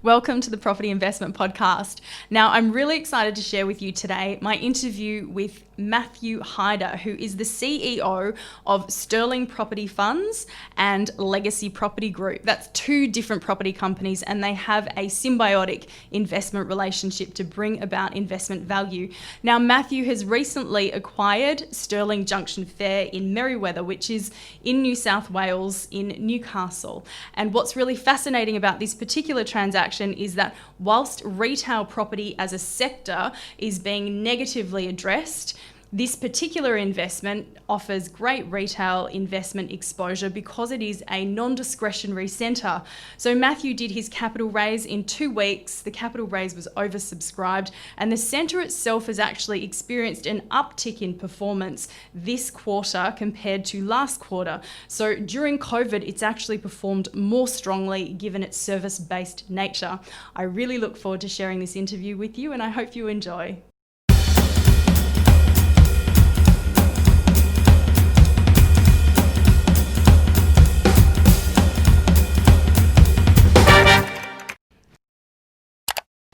Welcome to the Property Investment Podcast. Now, I'm really excited to share with you today my interview with Matthew Hyder, who is the CEO of Sterling Property Funds and Legacy Property Group. That's two different property companies, and they have a symbiotic investment relationship to bring about investment value. Now, Matthew has recently acquired Sterling Junction Fair in Merewether, which is in New South Wales in Newcastle. And what's really fascinating about this particular transaction is that whilst retail property as a sector is being negatively addressed, this particular investment offers great retail investment exposure because it is a non-discretionary centre. So Matthew did his capital raise in 2 weeks. The capital raise was oversubscribed, and the centre itself has actually experienced an uptick in performance this quarter compared to last quarter. So during COVID, it's actually performed more strongly given its service-based nature. I really look forward to sharing this interview with you, and I hope you enjoy.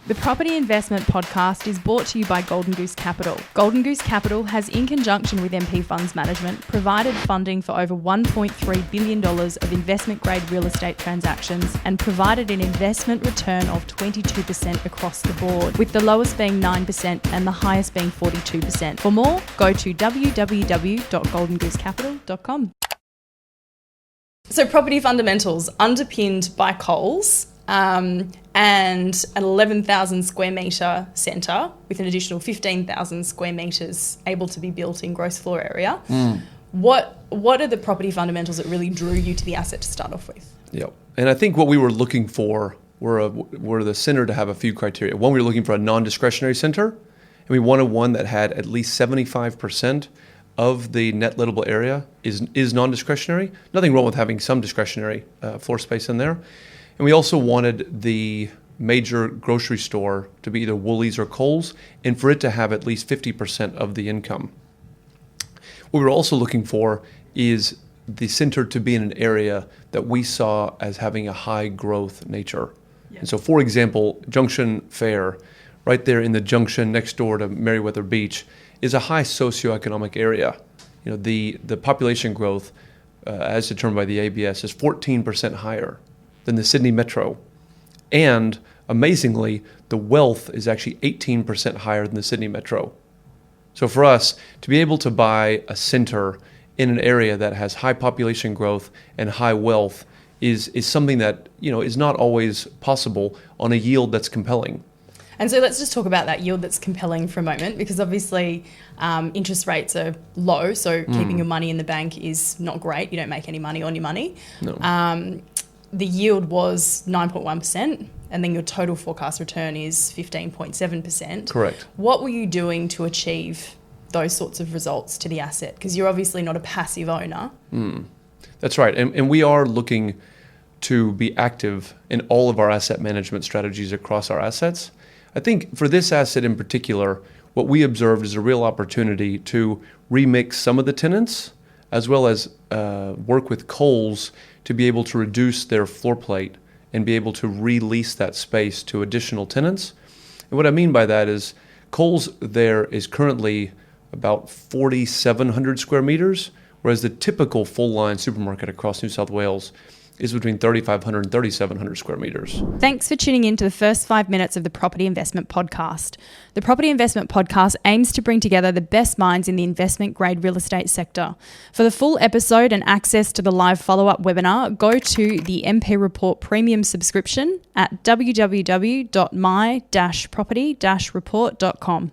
The Property Investment Podcast is brought to you by Golden Goose Capital. Golden Goose Capital has, in conjunction with MP Funds Management, provided funding for over $1.3 billion of investment-grade real estate transactions and provided an investment return of 22% across the board, with the lowest being 9% and the highest being 42%. For more, go to www.goldengoosecapital.com. So property fundamentals underpinned by Coles, and an 11,000 square metre centre with an additional 15,000 square metres able to be built in gross floor area. What are the property fundamentals that really drew you to the asset to start off with? Yep. And I think what we were looking for were the centre to have a few criteria. One, we were looking for a non-discretionary centre, and we wanted one that had at least 75% of the net lettable area is non-discretionary. Nothing wrong with having some discretionary floor space in there. And we also wanted the major grocery store to be either Woolies or Coles, and for it to have at least 50% of the income. What we were also looking for is the center to be in an area that we saw as having a high growth nature. Yeah. And so, for example, Junction Fair, right there in the junction next door to Merewether Beach, is a high socioeconomic area. You know, the population growth, as determined by the ABS, is 14% higher than the Sydney Metro. And amazingly, the wealth is actually 18% higher than the Sydney Metro. So for us, to be able to buy a center in an area that has high population growth and high wealth is something that, is not always possible on a yield that's compelling. And so let's just talk about that yield that's compelling for a moment, because obviously interest rates are low, so keeping your money in the bank is not great. You don't make any money on your money. No. The yield was 9.1%, and then your total forecast return is 15.7%. Correct. What were you doing to achieve those sorts of results to the asset? Because you're obviously not a passive owner. That's right. And we are looking to be active in all of our asset management strategies across our assets. I think for this asset in particular, what we observed is a real opportunity to remix some of the tenants, as well as work with Coles to be able to reduce their floor plate and be able to release that space to additional tenants. And what I mean by that is Coles there is currently about 4,700 square meters, whereas the typical full-line supermarket across New South Wales is between 3,500 and 3,700 square meters. Thanks for tuning in to the first 5 minutes of the Property Investment Podcast. The Property Investment Podcast aims to bring together the best minds in the investment-grade real estate sector. For the full episode and access to the live follow-up webinar, go to the MP Report Premium subscription at www.my-property-report.com.